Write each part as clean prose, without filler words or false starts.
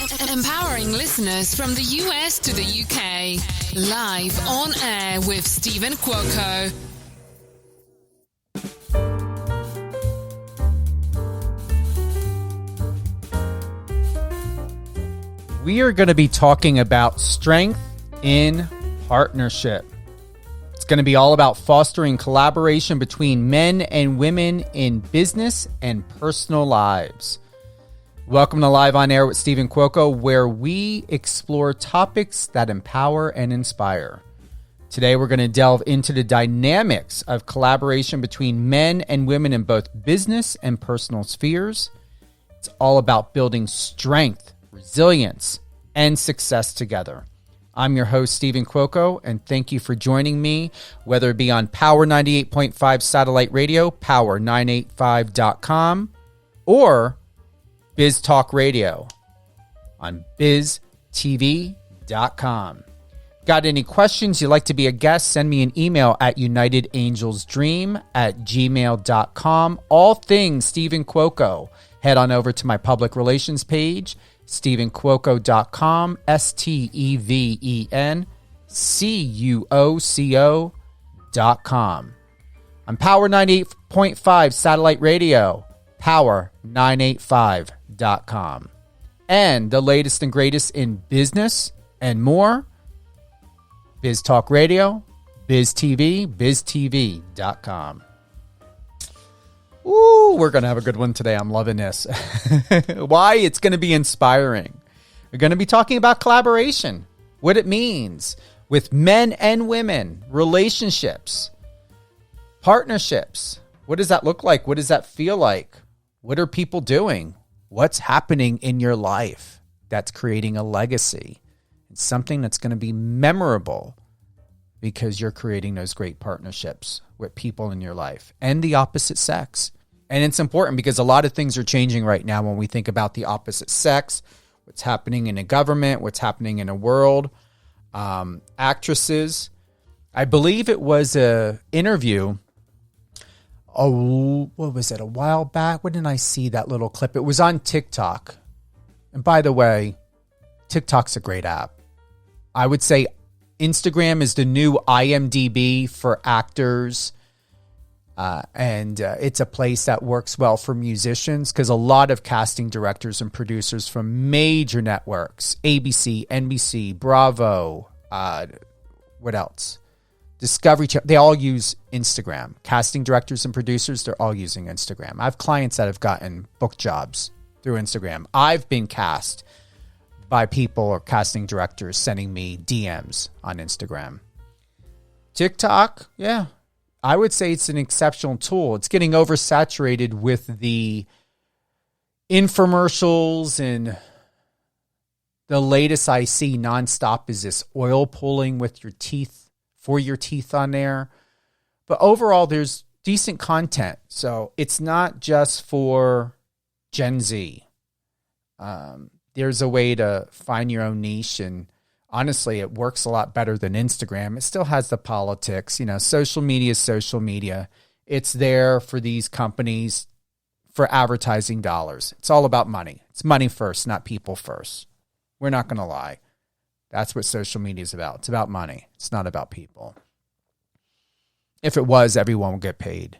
Empowering listeners from the US to the UK. Live on air with Stephen Cuoco. We are going to be talking about strength in partnership. It's going to be all about fostering collaboration between men and women in business and personal lives. Welcome to Live on Air with Stephen Cuoco, where we explore topics that empower and inspire. Today, we're going to delve into the dynamics of collaboration between men and women in both business and personal spheres. It's all about building strength, resilience, and success together. I'm your host, Stephen Cuoco, and thank you for joining me, whether it be on Power 98.5 Satellite Radio, power985.com, or Biz Talk Radio on biztv.com. Got any questions? You'd like to be a guest? Send me an email at unitedangelsdream@gmail.com. All things Stephen Cuoco. Head on over to my public relations page, StephenCuoco.com, StephenCuoco.com. I'm Power 98.5 Satellite Radio, power985.com. And the latest and greatest in business and more, Biz Talk Radio, Biz TV, biztv.com. Ooh, we're going to have a good one today. I'm loving this. Why? It's going to be inspiring. We're going to be talking about collaboration, what it means with men and women, relationships, partnerships. What does that look like? What does that feel like? What are people doing? What's happening in your life that's creating a legacy? It's something that's going to be memorable because you're creating those great partnerships with people in your life and the opposite sex. And it's important because a lot of things are changing right now when we think about the opposite sex, what's happening in the government, what's happening in the world. Actresses, I believe it was a interview. Oh, what was it? A while back? When did I see that little clip? It was on TikTok. And by the way, TikTok's a great app. I would say Instagram is the new IMDb for actors. And it's a place that works well for musicians because a lot of casting directors and producers from major networks, ABC, NBC, Bravo, what else? Discovery Channel, they all use Instagram. Casting directors and producers, they're all using Instagram. I have clients that have gotten book jobs through Instagram. I've been cast by people or casting directors sending me DMs on Instagram. TikTok, yeah. I would say it's an exceptional tool. It's getting oversaturated with the infomercials, and the latest I see nonstop is this oil pulling with your teeth, for your teeth on there. But overall, there's decent content. So it's not just for Gen Z. There's a way to find your own niche, and honestly, it works a lot better than Instagram. It still has the politics. You know, social media is social media. It's there for these companies for advertising dollars. It's all about money. It's money first, not people first. We're not going to lie. That's what social media is about. It's about money. It's not about people. If it was, everyone would get paid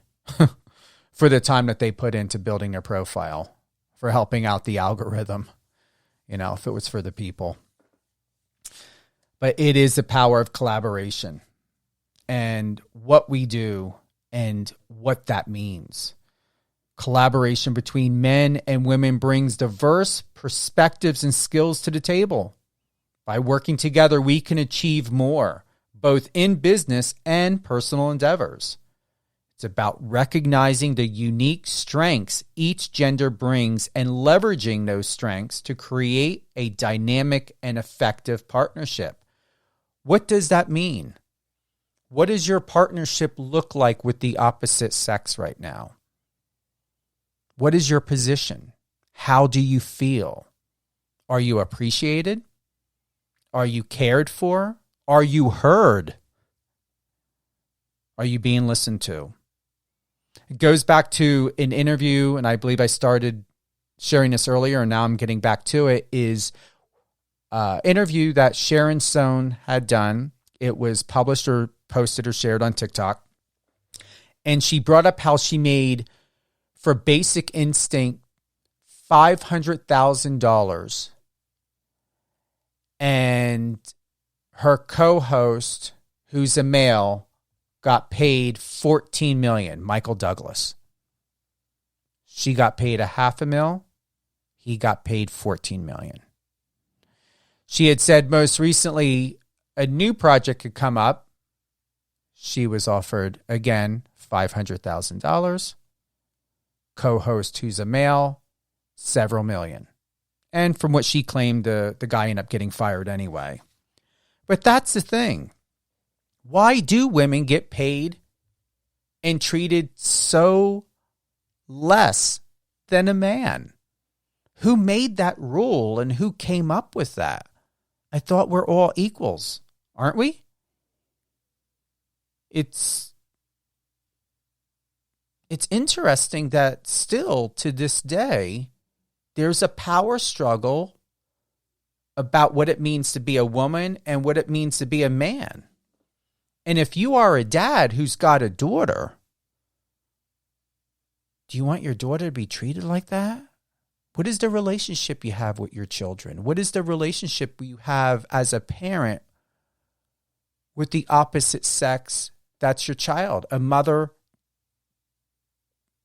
for the time that they put into building their profile, for helping out the algorithm, you know, if it was for the people. But it is the power of collaboration and what we do and what that means. Collaboration between men and women brings diverse perspectives and skills to the table. By working together, we can achieve more, both in business and personal endeavors. It's about recognizing the unique strengths each gender brings and leveraging those strengths to create a dynamic and effective partnership. What does that mean? What does your partnership look like with the opposite sex right now? What is your position? How do you feel? Are you appreciated? Are you cared for? Are you heard? Are you being listened to? It goes back to an interview, and I believe I started sharing this earlier, and now I'm getting back to it, is interview that Sharon Stone had done. It was published or posted or shared on TikTok. And she brought up how she made, for Basic Instinct, $500,000. And her co-host, who's a male, got paid $14 million, Michael Douglas. She got paid $500,000. He got paid $14 million. She had said most recently a new project could come up. She was offered, again, $500,000. Co-host, who's a male, several million. And from what she claimed, the guy ended up getting fired anyway. But that's the thing. Why do women get paid and treated so less than a man? Who made that rule and who came up with that? I thought we're all equals, aren't we? It's interesting that still to this day, there's a power struggle about what it means to be a woman and what it means to be a man. And if you are a dad who's got a daughter, do you want your daughter to be treated like that? What is the relationship you have with your children? What is the relationship you have as a parent with the opposite sex that's your child? A mother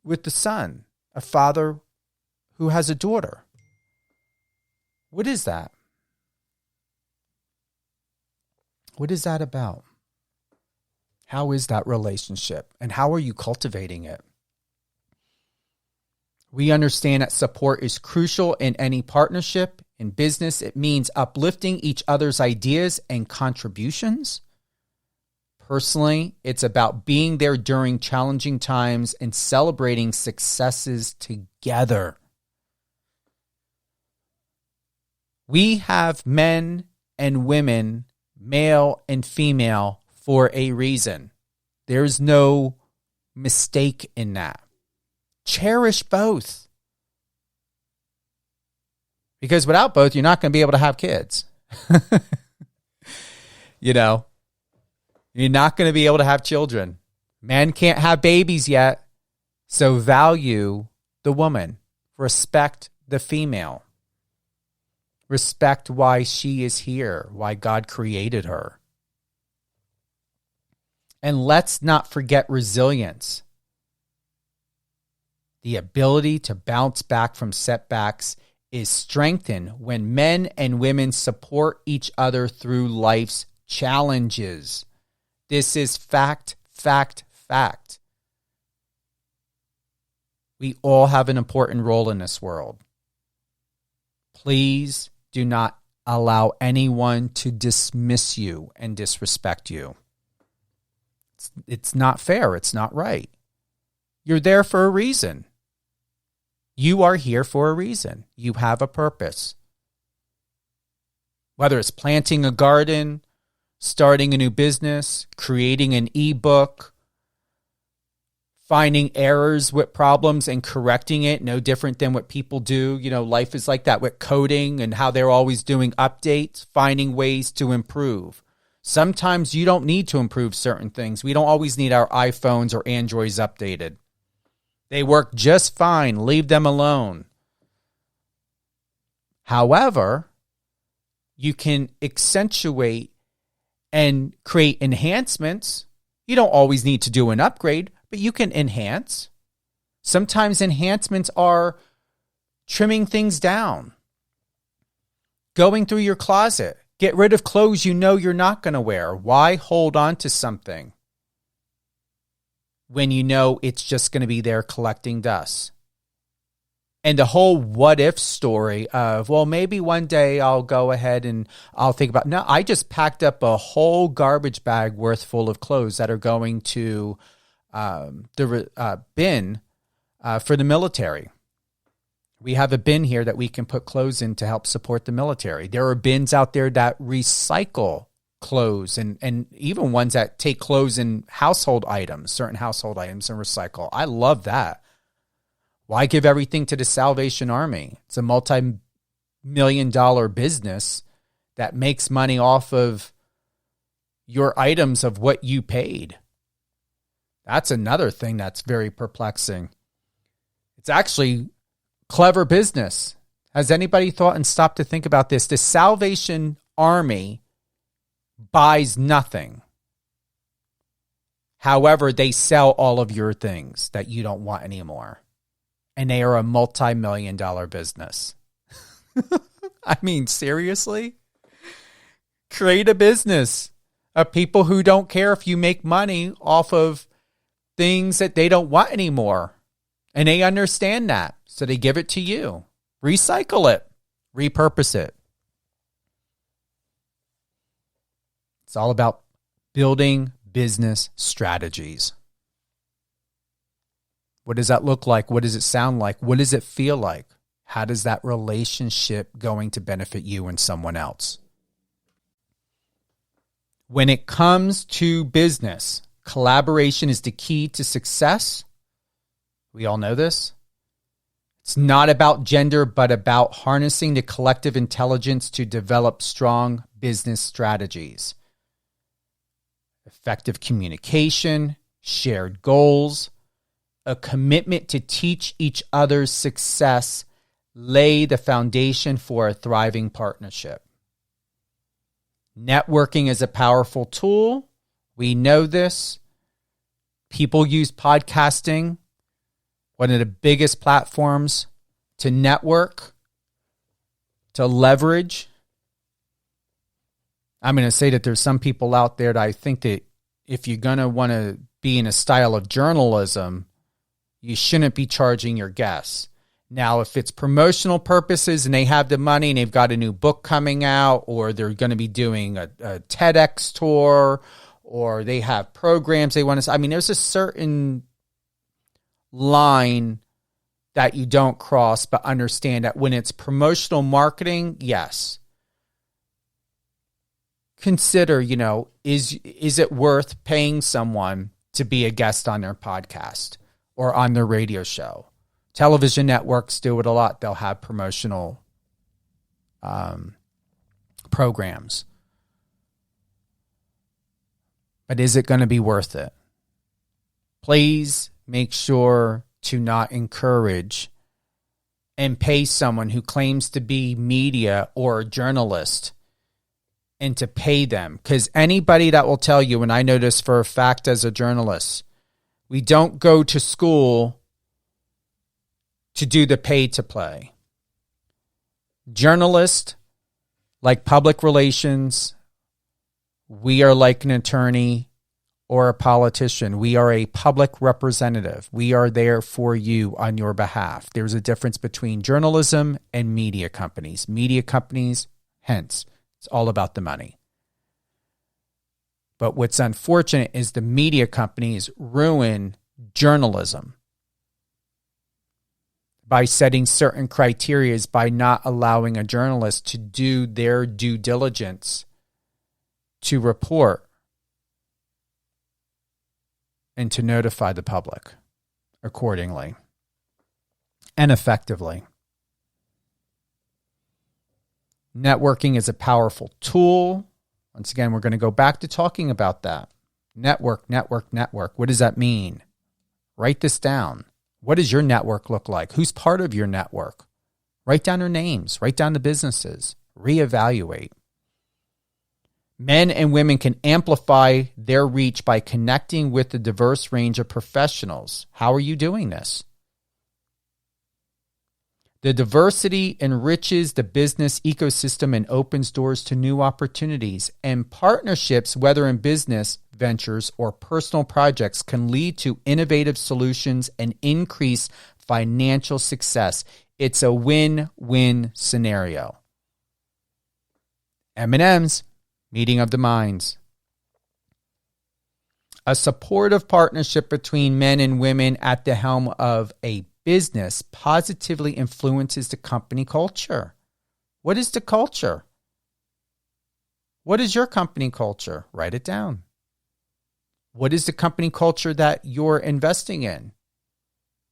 with the son, a father who has a daughter. What is that? What is that about? How is that relationship? And how are you cultivating it? We understand that support is crucial in any partnership. In business, it means uplifting each other's ideas and contributions. Personally, it's about being there during challenging times and celebrating successes together. We have men and women, male and female, for a reason. There's no mistake in that. Cherish both. Because without both, you're not going to be able to have kids. You know, you're not going to be able to have children. Men can't have babies yet. So value the woman. Respect the female. Respect why she is here, why God created her. And let's not forget resilience. The ability to bounce back from setbacks is strengthened when men and women support each other through life's challenges. This is fact, fact, fact. We all have an important role in this world. Please do not allow anyone to dismiss you and disrespect you. It's not fair. It's not right. You're there for a reason. You are here for a reason. You have a purpose. Whether it's planting a garden, starting a new business, creating an ebook, finding errors with problems and correcting it, no different than what people do. You know, life is like that with coding and how they're always doing updates, finding ways to improve. Sometimes you don't need to improve certain things. We don't always need our iPhones or Androids updated. They work just fine. Leave them alone. However, you can accentuate and create enhancements. You don't always need to do an upgrade, but you can enhance. Sometimes enhancements are trimming things down, going through your closet. Get rid of clothes you know you're not going to wear. Why hold on to something when you know it's just going to be there collecting dust? And the whole what if story of, well, maybe one day I'll go ahead and I'll think about, no, I just packed up a whole garbage bag worth full of clothes that are going to the bin for the military. We have a bin here that we can put clothes in to help support the military. There are bins out there that recycle clothes and even ones that take clothes and household items, certain household items, and recycle. I love that. Why give everything to the Salvation Army? It's a multi-million-dollar business that makes money off of your items of what you paid. That's another thing that's very perplexing. It's actually clever business. Has anybody thought and stopped to think about this? The Salvation Army buys nothing. However, they sell all of your things that you don't want anymore. And they are a multi-million-dollar business. I mean, seriously? Create a business of people who don't care if you make money off of things that they don't want anymore. And they understand that. So they give it to you. Recycle it. Repurpose it. It's all about building business strategies. What does that look like? What does it sound like? What does it feel like? How does that relationship going to benefit you and someone else? When it comes to business, collaboration is the key to success. We all know this. It's not about gender, but about harnessing the collective intelligence to develop strong business strategies. Effective communication, shared goals, a commitment to teach each other's success lay the foundation for a thriving partnership. Networking is a powerful tool. We know this. People use podcasting, one of the biggest platforms, to network, to leverage. I'm going to say that there's some people out there that I think that if you're going to want to be in a style of journalism, you shouldn't be charging your guests. Now, if it's promotional purposes and they have the money and they've got a new book coming out, or they're going to be doing a TEDx tour, or they have programs they want to, I mean, there's a certain line that you don't cross, but understand that when it's promotional marketing, yes. Consider, is it worth paying someone to be a guest on their podcast or on their radio show? Television networks do it a lot. They'll have promotional programs. But is it going to be worth it? Please make sure to not encourage and pay someone who claims to be media or a journalist and to pay them. Because anybody that will tell you, and I know this for a fact as a journalist, we don't go to school to do the pay to play. Journalists, like public relations, we are like an attorney or a politician. We are a public representative. We are there for you on your behalf. There's a difference between journalism and media companies. Media companies, hence, it's all about the money. But what's unfortunate is the media companies ruin journalism by setting certain criteria, by not allowing a journalist to do their due diligence to report and to notify the public accordingly and effectively. Networking is a powerful tool. Once again, we're going to go back to talking about that. Network. What does that mean? Write this down. What does your network look like? Who's part of your network? Write down their names. Write down the businesses. Reevaluate. Men and women can amplify their reach by connecting with a diverse range of professionals. How are you doing this? The diversity enriches the business ecosystem and opens doors to new opportunities. And partnerships, whether in business ventures or personal projects, can lead to innovative solutions and increase financial success. It's a win-win scenario. M&M's, meeting of the minds. A supportive partnership between men and women at the helm of a business positively influences the company culture. What is the culture? What is your company culture? Write it down. What is the company culture that you're investing in?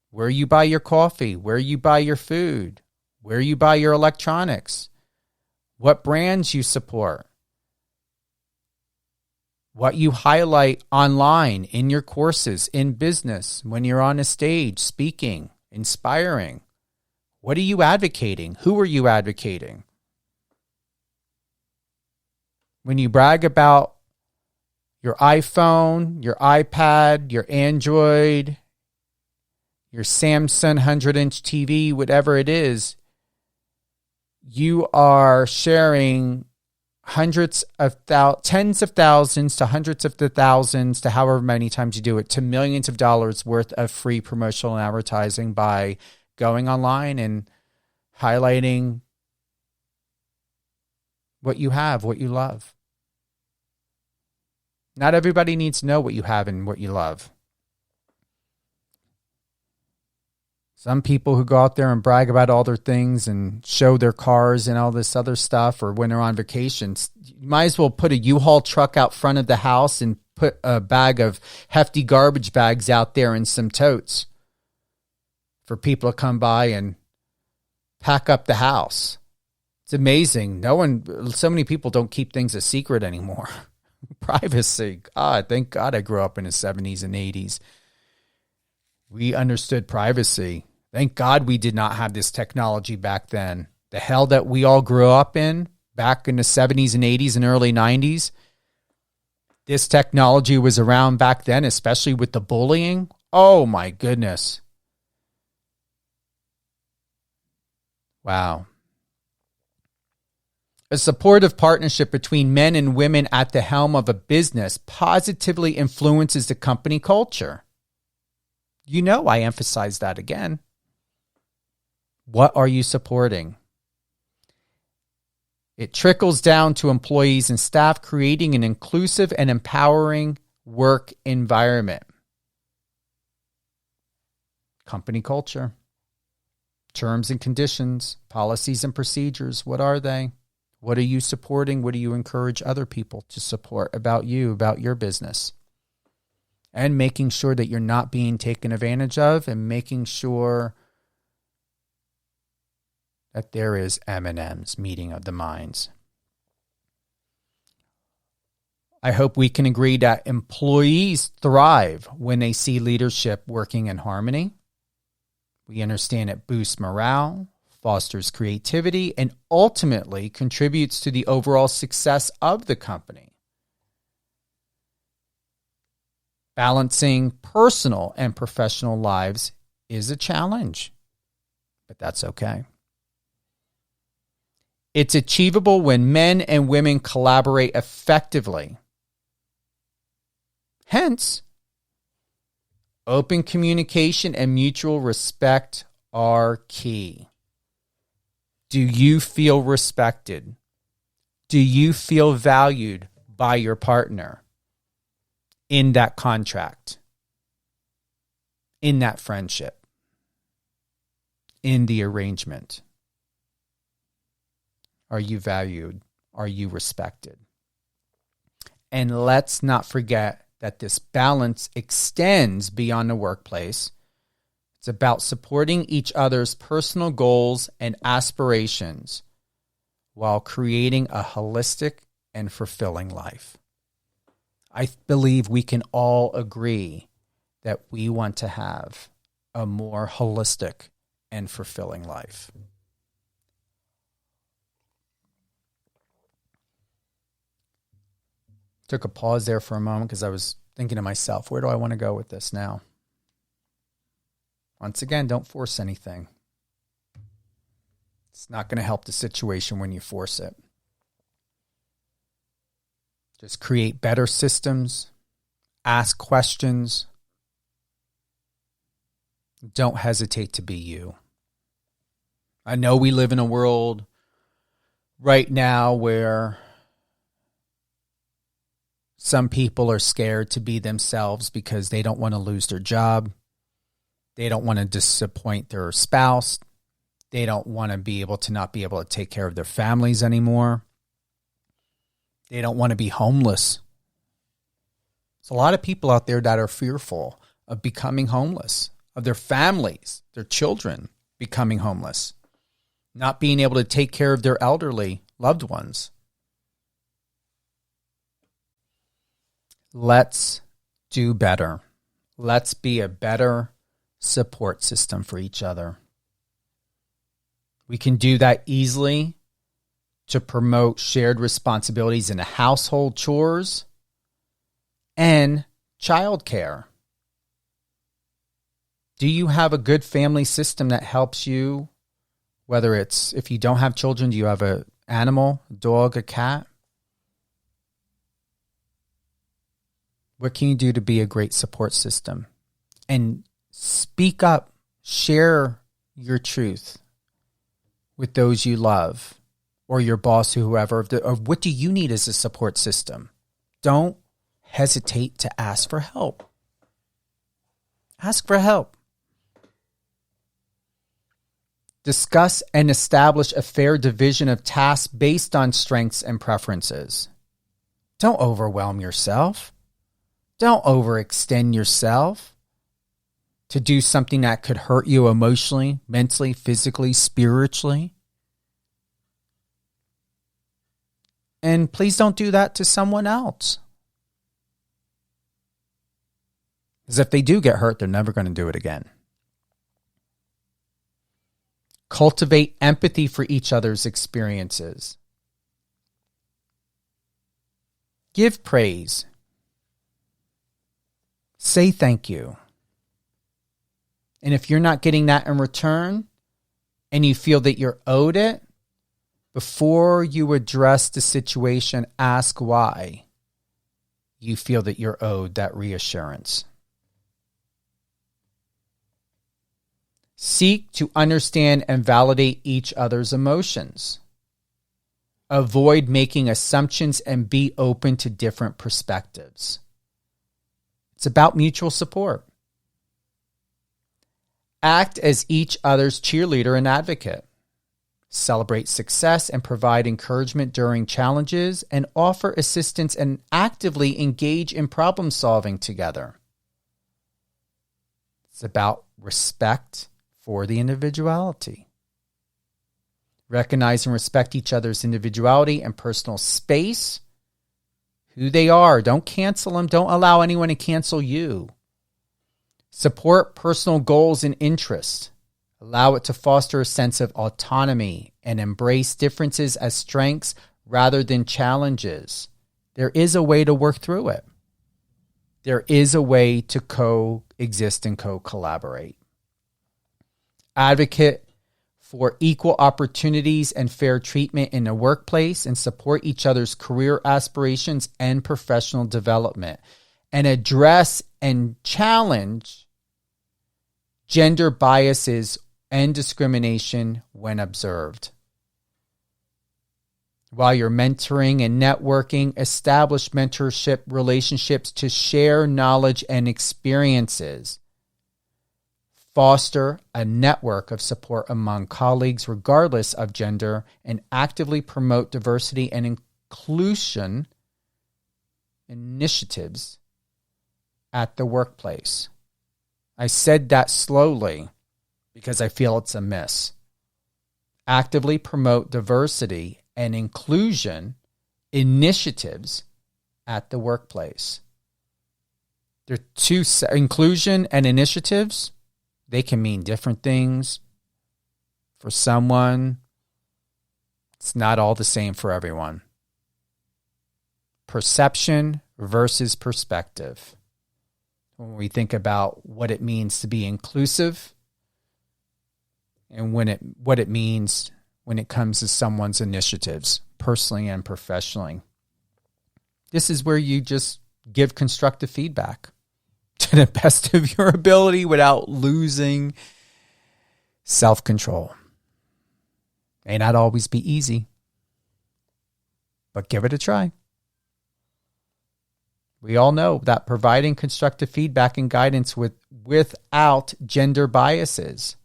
Where you buy your coffee, where you buy your food, where you buy your electronics. what brands you support, what you highlight online in your courses, in business, when you're on a stage speaking, inspiring. What are you advocating? Who are you advocating? When you brag about your iPhone, your iPad, your Android, your Samsung 100-inch TV, whatever it is, you are sharing tens of thousands to hundreds of thousands to however many times you do it, to millions of dollars worth of free promotional advertising by going online and highlighting what you have, what you love. Not everybody needs to know what you have and what you love. Some people who go out there and brag about all their things and show their cars and all this other stuff, or when they're on vacations, you might as well put a U-Haul truck out front of the house and put a bag of hefty garbage bags out there and some totes for people to come by and pack up the house. It's amazing. So many people don't keep things a secret anymore. Privacy. God, thank God I grew up in the 70s and 80s. We understood privacy. Thank God we did not have this technology back then. The hell that we all grew up in back in the 70s and 80s and early 90s. This technology was around back then, especially with the bullying. Oh my goodness. Wow. A supportive partnership between men and women at the helm of a business positively influences the company culture. You know, I emphasize that again. What are you supporting? It trickles down to employees and staff, creating an inclusive and empowering work environment. Company culture, terms and conditions, policies and procedures. What are they? What are you supporting? What do you encourage other people to support about you, about your business? And making sure that you're not being taken advantage of, and making sure that there is M&M's, meeting of the minds. I hope we can agree that employees thrive when they see leadership working in harmony. We understand it boosts morale, fosters creativity, and ultimately contributes to the overall success of the company. Balancing personal and professional lives is a challenge, but that's okay. It's achievable when men and women collaborate effectively. Hence, open communication and mutual respect are key. Do you feel respected? Do you feel valued by your partner in that contract, in that friendship, in the arrangement? Are you valued? Are you respected? And let's not forget that this balance extends beyond the workplace. It's about supporting each other's personal goals and aspirations while creating a holistic and fulfilling life. I believe we can all agree that we want to have a more holistic and fulfilling life. Took a pause there for a moment because I was thinking to myself, where do I want to go with this now? Once again, don't force anything. It's not going to help the situation when you force it. Just create better systems. Ask questions. Don't hesitate to be you. I know we live in a world right now where some people are scared to be themselves because they don't want to lose their job. They don't want to disappoint their spouse. They don't want to be able to not be able to take care of their families anymore. They don't want to be homeless. There's a lot of people out there that are fearful of becoming homeless, of their families, their children becoming homeless, not being able to take care of their elderly loved ones. Let's do better. Let's be a better support system for each other. We can do that easily to promote shared responsibilities in the household chores and childcare. Do you have a good family system that helps you? Whether it's, if you don't have children, do you have an animal, a dog, a cat? What can you do to be a great support system? And speak up, share your truth with those you love or your boss or whoever. Of what do you need as a support system? Don't hesitate to ask for help. Ask for help. Discuss and establish a fair division of tasks based on strengths and preferences. Don't overwhelm yourself. Don't overextend yourself to do something that could hurt you emotionally, mentally, physically, spiritually. And please don't do that to someone else. Because if they do get hurt, they're never going to do it again. Cultivate empathy for each other's experiences. Give praise. Say thank you. And if you're not getting that in return and you feel that you're owed it, before you address the situation, ask why you feel that you're owed that reassurance. Seek to understand and validate each other's emotions. Avoid making assumptions and be open to different perspectives. It's about mutual support. Act as each other's cheerleader and advocate. Celebrate success and provide encouragement during challenges and offer assistance and actively engage in problem solving together. It's about respect for the individuality. Recognize and respect each other's individuality and personal space. Who they are. Don't cancel them. Don't allow anyone to cancel you. Support personal goals and interests. Allow it to foster a sense of autonomy and embrace differences as strengths rather than challenges. There is a way to work through it. There is a way to coexist and co-collaborate. Advocate for equal opportunities and fair treatment in the workplace and support each other's career aspirations and professional development. And address and challenge gender biases and discrimination when observed. While you're mentoring and networking, establish mentorship relationships to share knowledge and experiences. Foster a network of support among colleagues regardless of gender and actively promote diversity and inclusion initiatives at the workplace. I said that slowly because I feel it's a miss. Actively promote diversity and inclusion initiatives at the workplace. There are two, inclusion and initiatives. They can mean different things for someone. It's not all the same for everyone. Perception versus perspective. When we think about what it means to be inclusive and what it means when it comes to someone's initiatives, personally and professionally. This is where you just give constructive feedback to the best of your ability without losing self-control. May not always be easy, but give it a try. We all know that providing constructive feedback and guidance without gender biases,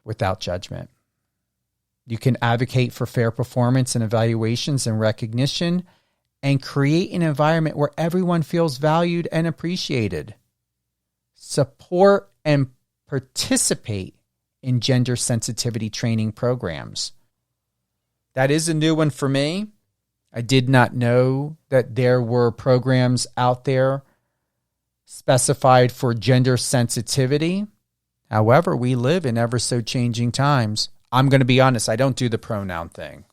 without judgment. You can advocate for fair performance and evaluations and recognition and create an environment where everyone feels valued and appreciated. Support and participate in gender sensitivity training programs. That is a new one for me. I did not know that there were programs out there specified for gender sensitivity. However, we live in ever so changing times. I'm going to be honest, I don't do the pronoun thing.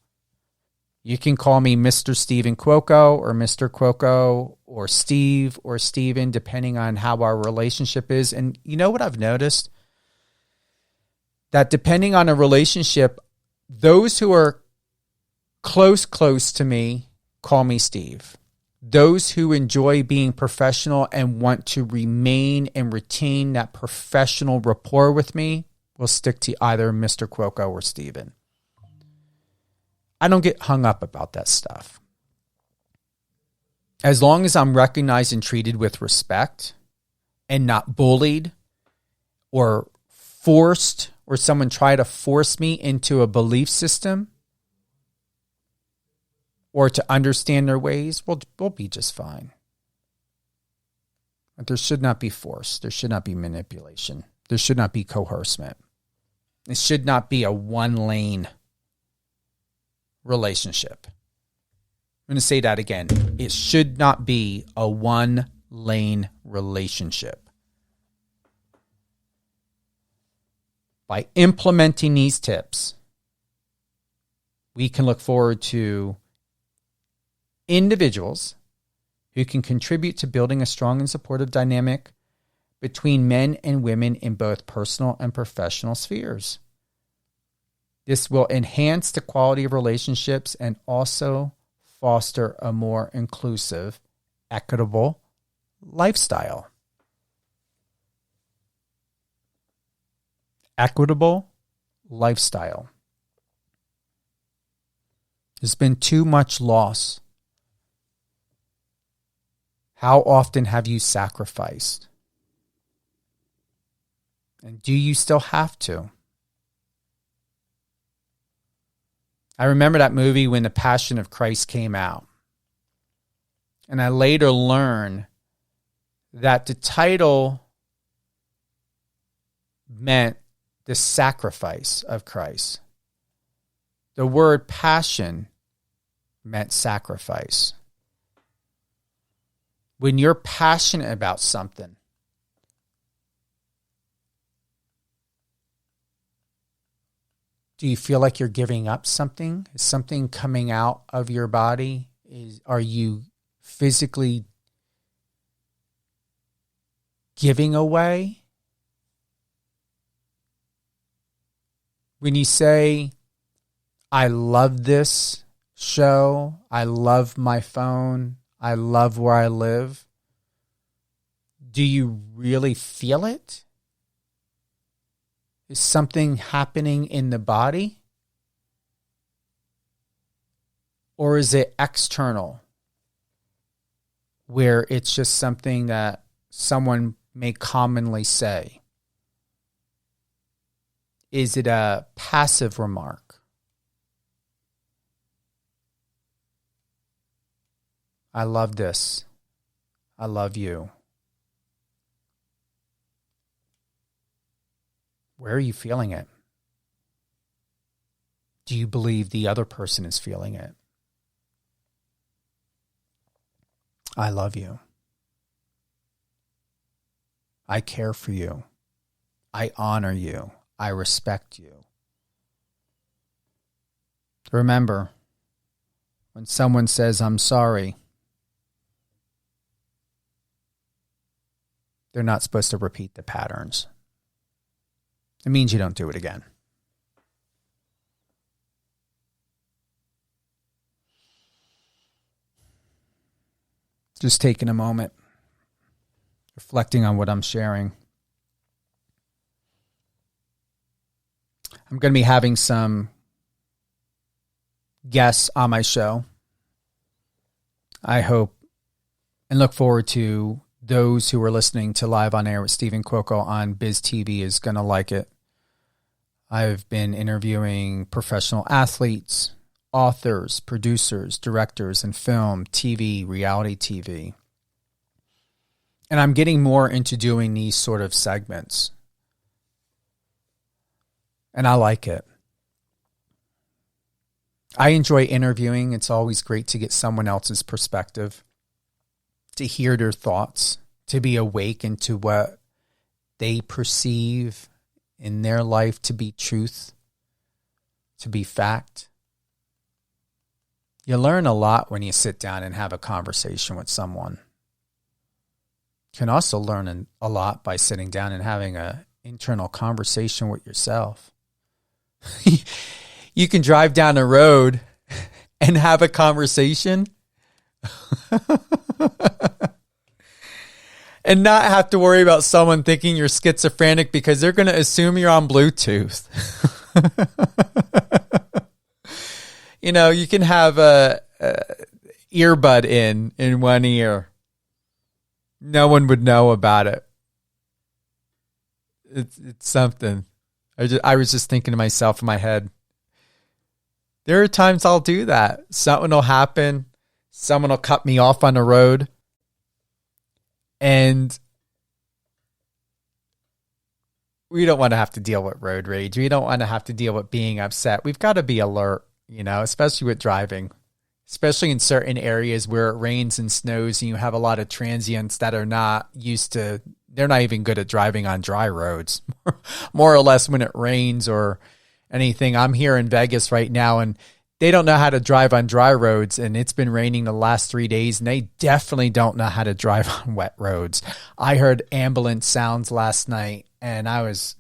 You can call me Mr. Stephen Cuoco or Mr. Cuoco or Steve or Steven, depending on how our relationship is. And you know what I've noticed? That depending on a relationship, those who are close to me call me Steve. Those who enjoy being professional and want to remain and retain that professional rapport with me will stick to either Mr. Cuoco or Steven. I don't get hung up about that stuff. As long as I'm recognized and treated with respect and not bullied or forced, or someone try to force me into a belief system or to understand their ways, we'll be just fine. But there should not be force. There should not be manipulation. There should not be coercement. It should not be a one-lane relationship. I'm going to say that again. It should not be a one-lane relationship. By implementing these tips, we can look forward to individuals who can contribute to building a strong and supportive dynamic between men and women in both personal and professional spheres. This will enhance the quality of relationships and also foster a more inclusive, equitable lifestyle. Equitable lifestyle. There's been too much loss. How often have you sacrificed? And do you still have to? I remember that movie when The Passion of Christ came out. And I later learned that the title meant the sacrifice of Christ. The word passion meant sacrifice. When you're passionate about something, do you feel like you're giving up something? Is something coming out of your body? Are you physically giving away? When you say, I love this show, I love my phone, I love where I live, do you really feel it? Is something happening in the body? Or is it external, where it's just something that someone may commonly say? Is it a passive remark? I love this. I love you. Where are you feeling it? Do you believe the other person is feeling it? I love you. I care for you. I honor you. I respect you. Remember, when someone says, I'm sorry, they're not supposed to repeat the patterns. It means you don't do it again. Just taking a moment, reflecting on what I'm sharing. I'm going to be having some guests on my show. I hope and look forward to those who are listening to Live on Air with Stephen Cuoco on Biz TV is going to like it. I've been interviewing professional athletes, authors, producers, directors in film, TV, reality TV. And I'm getting more into doing these sort of segments. And I like it. I enjoy interviewing. It's always great to get someone else's perspective, to hear their thoughts, to be awakened to what they perceive in their life to be truth, to be fact. You learn a lot when you sit down and have a conversation with someone. You can also learn a lot by sitting down and having an internal conversation with yourself. You can drive down a road and have a conversation and not have to worry about someone thinking you're schizophrenic because they're going to assume you're on Bluetooth. You can have a earbud in one ear. No one would know about it. It's something. I was just thinking to myself in my head, there are times I'll do that. Something will happen. Someone will cut me off on the road. And we don't want to have to deal with road rage. We don't want to have to deal with being upset. We've got to be alert, especially with driving, especially in certain areas where it rains and snows and you have a lot of transients that are not used to, they're not even good at driving on dry roads, more or less when it rains or anything. I'm here in Vegas right now and they don't know how to drive on dry roads, and it's been raining the last 3 days, and they definitely don't know how to drive on wet roads. I heard ambulance sounds last night, and I was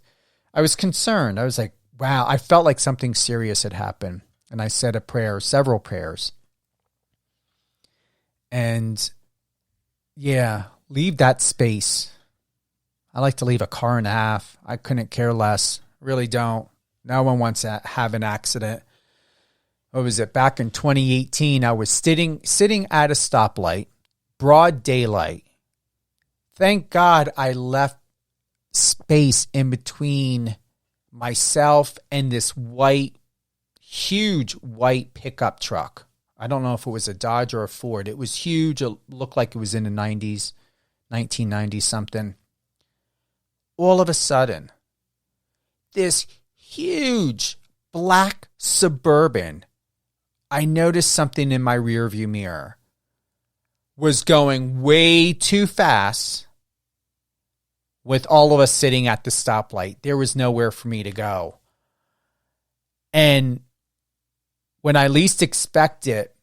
concerned. I was like, wow, I felt like something serious had happened. And I said a prayer, several prayers. And yeah, leave that space. I like to leave a car and a half. I couldn't care less. Really don't. No one wants to have an accident. What was it? Back in 2018, I was sitting at a stoplight, broad daylight. Thank God I left space in between myself and this huge white pickup truck. I don't know if it was a Dodge or a Ford. It was huge. It looked like it was in the 90s, 1990 something. All of a sudden, this huge black Suburban, I noticed something in my rearview mirror was going way too fast with all of us sitting at the stoplight. There was nowhere for me to go. And when I least expect it,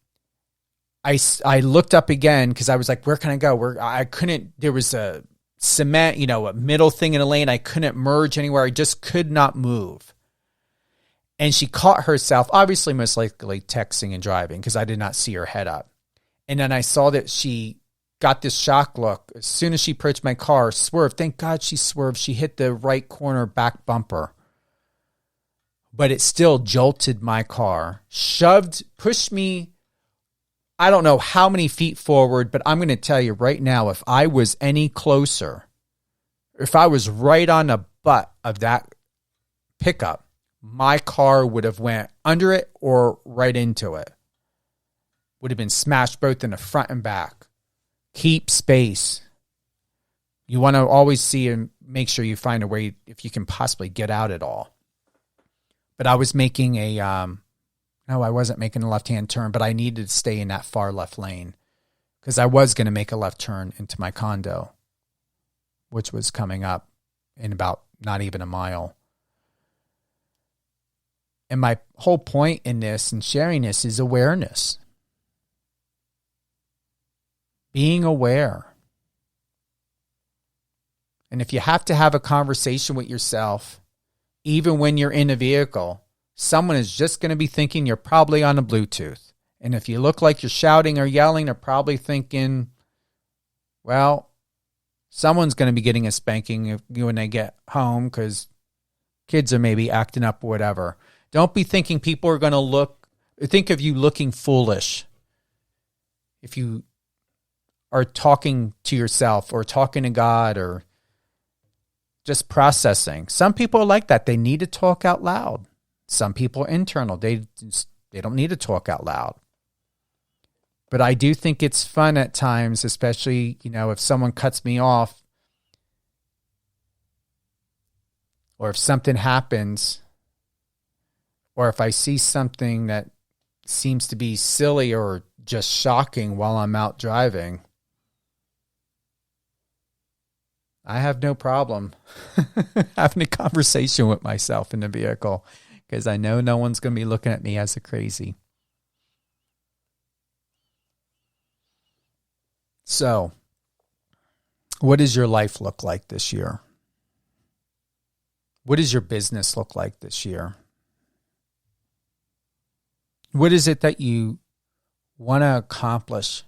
I looked up again because I was like, where can I go? I couldn't, there was a cement, a middle thing in a lane. I couldn't merge anywhere. I just could not move. And she caught herself, obviously most likely texting and driving because I did not see her head up. And then I saw that she got this shock look. As soon as she approached my car, swerved. Thank God she swerved. She hit the right corner back bumper. But it still jolted my car, pushed me, I don't know how many feet forward, but I'm going to tell you right now, if I was any closer, if I was right on the butt of that pickup, my car would have went under it or right into it. Would have been smashed both in the front and back. Keep space. You want to always see and make sure you find a way if you can possibly get out at all. But I was making I wasn't making a left-hand turn, but I needed to stay in that far left lane because I was going to make a left turn into my condo, which was coming up in about not even a mile. And my whole point in this and sharing this is awareness. Being aware. And if you have to have a conversation with yourself, even when you're in a vehicle, someone is just going to be thinking you're probably on a Bluetooth. And if you look like you're shouting or yelling, they're probably thinking, well, someone's going to be getting a spanking when they get home because kids are maybe acting up or whatever. Don't be thinking people are going to think of you looking foolish if you are talking to yourself or talking to God or just processing. Some people are like that. They need to talk out loud. Some people are internal. They don't need to talk out loud. But I do think it's fun at times, especially, if someone cuts me off or if something happens or if I see something that seems to be silly or just shocking while I'm out driving, I have no problem having a conversation with myself in the vehicle because I know no one's going to be looking at me as a crazy. So, what does your life look like this year? What does your business look like this year? What is it that you want to accomplish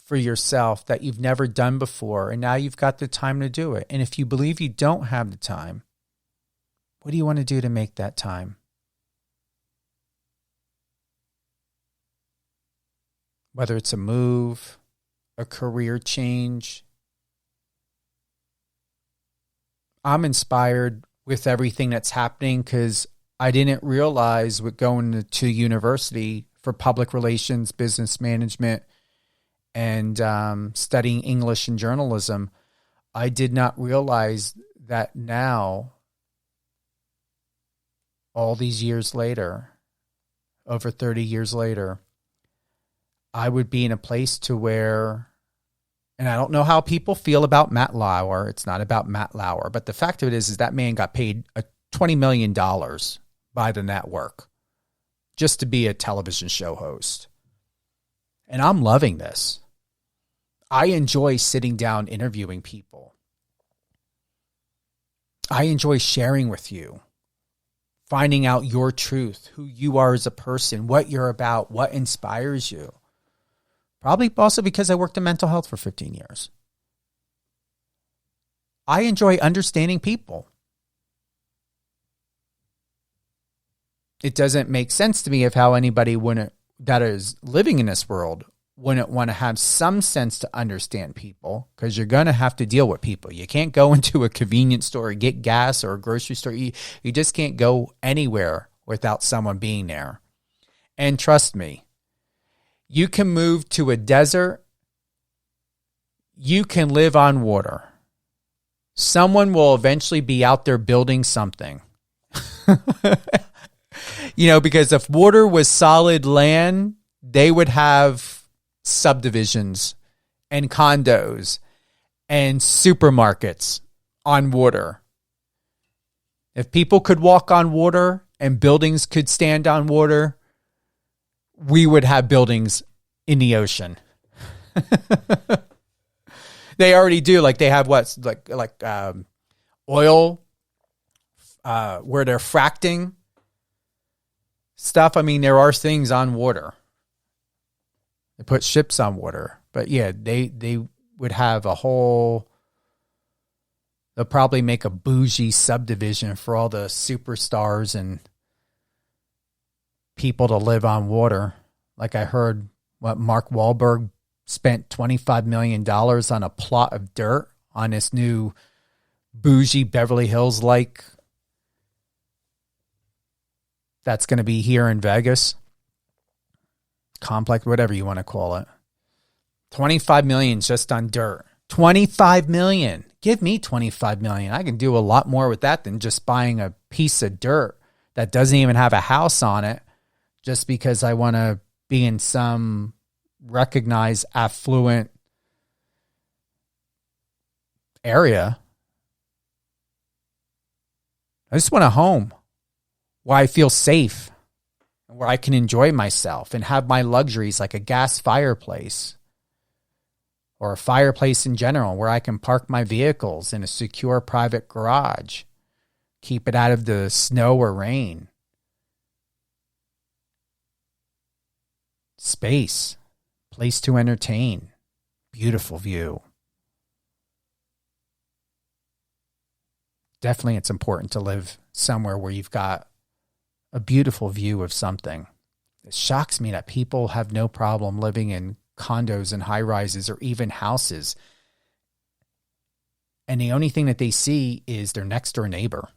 for yourself that you've never done before, and now you've got the time to do it? And if you believe you don't have the time, what do you want to do to make that time? Whether it's a move, a career change. I'm inspired with everything that's happening because I didn't realize with going to university for public relations, business management, and studying English and journalism, I did not realize that now, all these years later, over 30 years later, I would be in a place to where, and I don't know how people feel about Matt Lauer. It's not about Matt Lauer, but the fact of it is that man got paid $20 million by the network just to be a television show host. And I'm loving this. I enjoy sitting down interviewing people. I enjoy sharing with you, finding out your truth, who you are as a person, what you're about, what inspires you. Probably also because I worked in mental health for 15 years. I enjoy understanding people. It doesn't make sense to me of how anybody that is living in this world wouldn't want to have some sense to understand people, because you're going to have to deal with people. You can't go into a convenience store and get gas, or a grocery store. You just can't go anywhere without someone being there. And trust me, you can move to a desert. You can live on water. Someone will eventually be out there building something. Because if water was solid land, they would have subdivisions and condos and supermarkets on water. If people could walk on water and buildings could stand on water, we would have buildings in the ocean. They already do. Like they have oil, where they're fracking stuff. I mean, there are things on water. They put ships on water. But yeah, they would have a whole, they'll probably make a bougie subdivision for all the superstars and people to live on water. Like I heard Mark Wahlberg spent $25 million on a plot of dirt on this new bougie Beverly Hills that's going to be here in Vegas. Complex, whatever you want to call it. 25 million just on dirt. 25 million. Give me 25 million. I can do a lot more with that than just buying a piece of dirt that doesn't even have a house on it just because I want to be in some recognized affluent area. I just want a home where I feel safe, where I can enjoy myself and have my luxuries like a gas fireplace or a fireplace in general, where I can park my vehicles in a secure private garage, keep it out of the snow or rain. Space, place to entertain, beautiful view. Definitely it's important to live somewhere where you've got a beautiful view of something. It shocks me that people have no problem living in condos and high rises or even houses. And the only thing that they see is their next door neighbor.